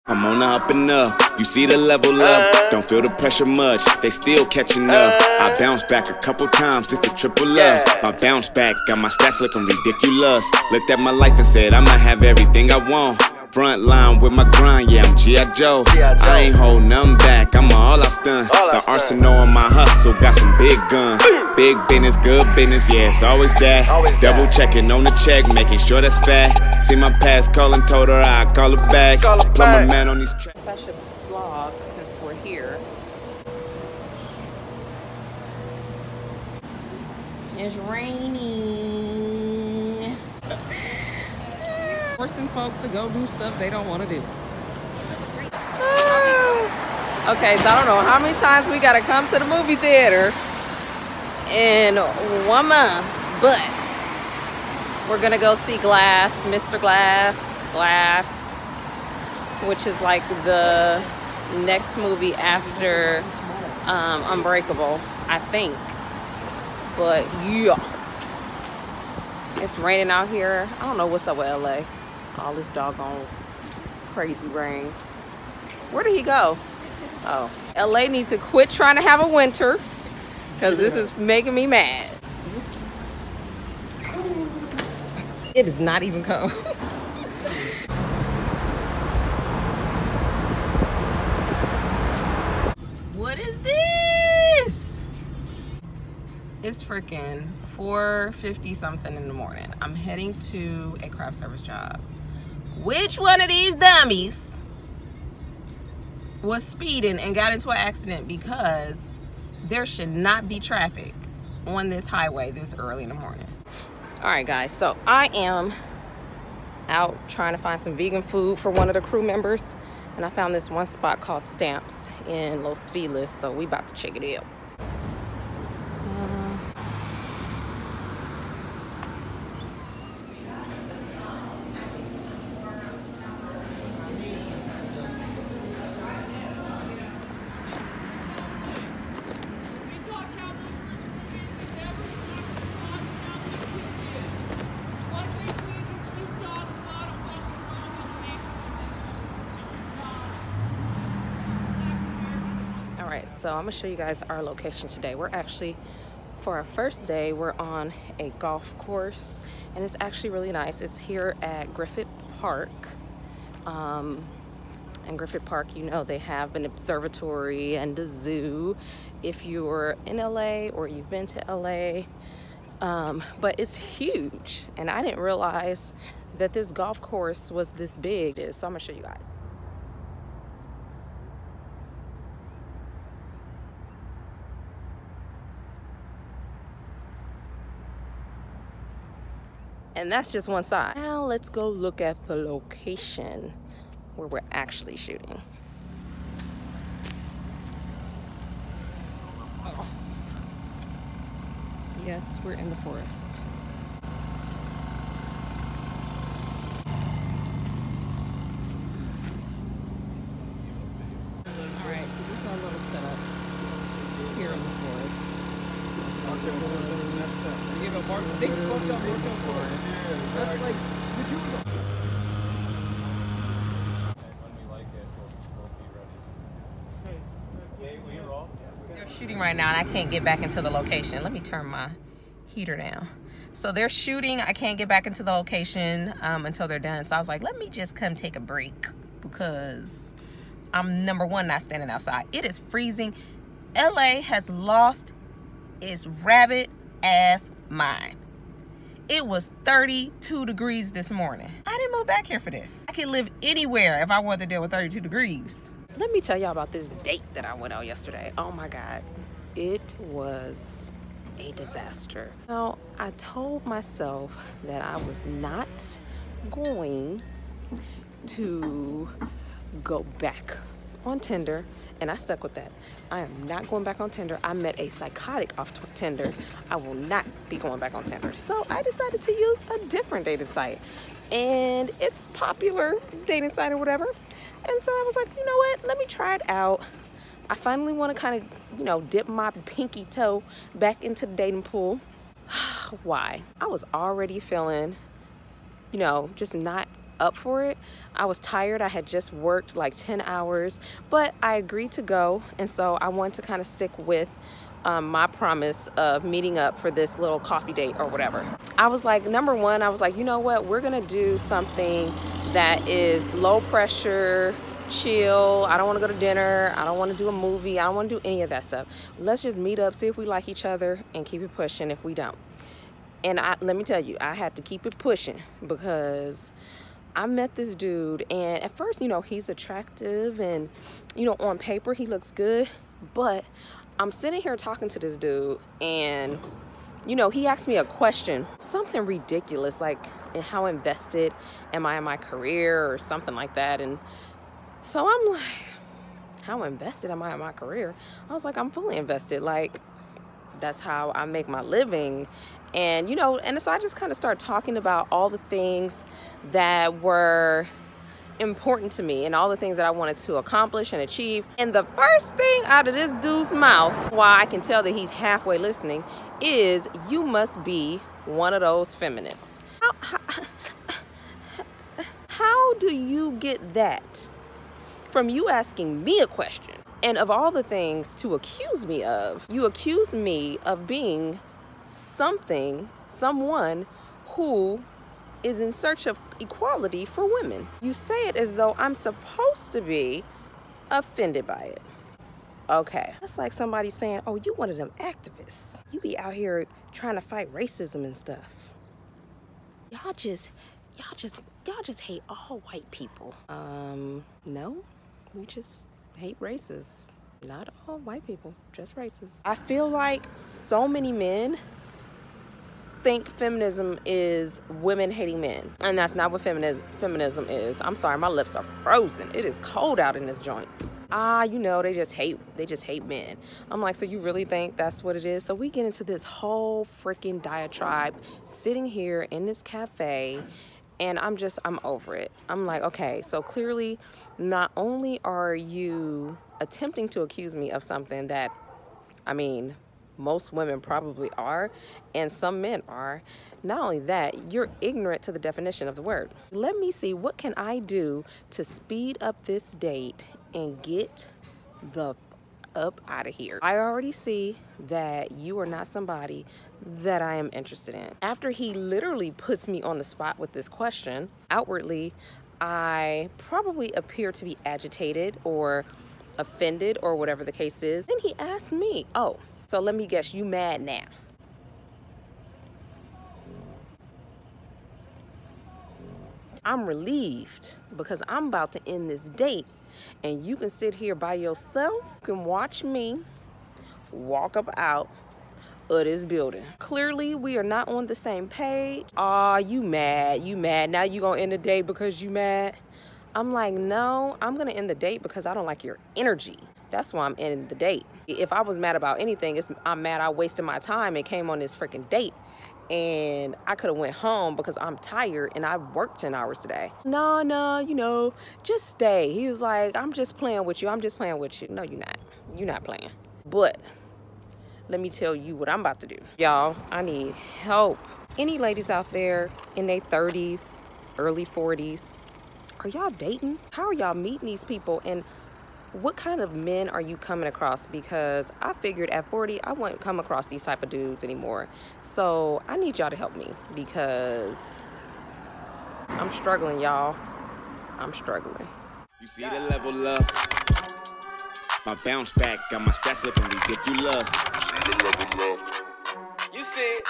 I'm on the up and up, you see the level up. Don't feel the pressure much, they still catching up. I bounced back a couple times, it's the triple up. My bounce back got my stats looking ridiculous. Looked at my life and said I'ma have everything I want. Front line with my grind, yeah, I'm G.I. Joe. I ain't hold nothing back, I'm all I stunt. The arsenal on my hustle, got some big guns. Big business, good business, yeah, it's always that. Double checking on the check, making sure that's fat. See my past calling, told her I call her back. Plumb a man on these tracks. I should vlog since we're here. It's raining. Forcing folks to go do stuff they don't want to do. Okay, so I don't know how many times we gotta come to the movie theater in 1 month, but we're gonna go see Glass, Mr. Glass, which is like the next movie after Unbreakable, I think. But yeah, it's raining out here. I don't know what's up with LA. All this doggone crazy rain. Where did he go? Oh, LA needs to quit trying to have a winter because this is making me mad. It is not even cold. What is this? It's freaking 4:50 something in the morning. I'm heading to a craft service job. Which one of these dummies was speeding and got into an accident? Because there should not be traffic on this highway this early in the morning. All right, guys, so I am out trying to find some vegan food for one of the crew members, and I found this one spot called Stamps in Los Feliz, so we about to check it out. So I'm gonna show you guys our location today. We're actually, for our first day, we're on a golf course, and it's actually really nice. It's here at Griffith Park. And Griffith Park, you know, they have an observatory and a zoo if you're in LA or you've been to LA. But it's huge, and I didn't realize that this golf course was this big. So I'm gonna show you guys. And that's just one side. Now let's go look at the location where we're actually shooting. Oh. Yes, we're in the forest. All right, so this is our little setup here in the forest. They're shooting right now, and I can't get back into the location. Let me turn my heater down. So they're shooting. I can't get back into the location until they're done. So I was like, let me just come take a break because I'm, number one, not standing outside. It is freezing. LA has lost its rabbit ass mind. It was 32 degrees this morning. I didn't move back here for this. I can live anywhere if I want to deal with 32 degrees. Let me tell y'all about this date that I went on yesterday. Oh my God, it was a disaster. Now, I told myself that I was not going to go back on Tinder, and I stuck with that. I am not going back on Tinder. I met a psychotic off Tinder. I will not be going back on Tinder. So I decided to use a different dating site, and it's a popular dating site or whatever. And so I was like, you know what? Let me try it out. I finally want to kind of, you know, dip my pinky toe back into the dating pool. Why? I was already feeling, you know, just not up for it. I was tired. I had just worked like 10 hours, but I agreed to go. And so I wanted to kind of stick with my promise of meeting up for this little coffee date or whatever. I was like, number one, I was like, you know what? We're gonna do something that is low pressure, chill. I don't want to go to dinner. I don't want to do a movie. I don't want to do any of that stuff. Let's just meet up, see if we like each other, and keep it pushing if we don't. And let me tell you, I had to keep it pushing because I met this dude, and at first, you know, he's attractive and, you know, on paper he looks good, but I'm sitting here talking to this dude, and, you know, he asked me a question, something ridiculous, like how invested am I in my career or something like that. And so I'm like, how invested am I in my career? I was like, I'm fully invested. Like, that's how I make my living. And, you know, and so I just kind of started talking about all the things that were important to me and all the things that I wanted to accomplish and achieve. And the first thing out of this dude's mouth, while I can tell that he's halfway listening, is, you must be one of those feminists. How do you get that from you asking me a question? And of all the things to accuse me of, you accuse me of being someone who is in search of equality for women. You say it as though I'm supposed to be offended by it. Okay, that's like somebody saying, oh, you one of them activists. You be out here trying to fight racism and stuff. Y'all just hate all white people. No, we just hate races. Not all white people, just races. I feel like so many men think feminism is women hating men, and that's not what feminism is. I'm sorry, my lips are frozen. It is cold out in this joint. You know, they just hate men. I'm like, so you really think that's what it is? So we get into this whole freaking diatribe sitting here in this cafe, and I'm over it. I'm like, okay, so clearly not only are you attempting to accuse me of something that, I mean, most women probably are, and some men are. Not only that, you're ignorant to the definition of the word. Let me see, what can I do to speed up this date and get the up out of here? I already see that you are not somebody that I am interested in. After he literally puts me on the spot with this question, outwardly, I probably appear to be agitated or offended or whatever the case is. Then he asked me, oh, so let me guess, you mad now? I'm relieved because I'm about to end this date, and you can sit here by yourself. You can watch me walk up out of this building. Clearly, we are not on the same page. Aw, you mad, now you gonna end the date because you mad? I'm like, no, I'm gonna end the date because I don't like your energy. That's why I'm ending the date. If I was mad about anything, I'm mad I wasted my time and came on this freaking date, and I could have went home because I'm tired and I worked 10 hours today. No, you know, just stay. He was like, I'm just playing with you. No, you're not. You're not playing. But let me tell you what I'm about to do. Y'all, I need help. Any ladies out there in their 30s, early 40s, are y'all dating? How are y'all meeting these people? And what kind of men are you coming across? Because I figured at 40, I wouldn't come across these type of dudes anymore. So I need y'all to help me because I'm struggling, y'all. I'm struggling. You see the level up. My bounce back got my stats looking ridiculous. You see it.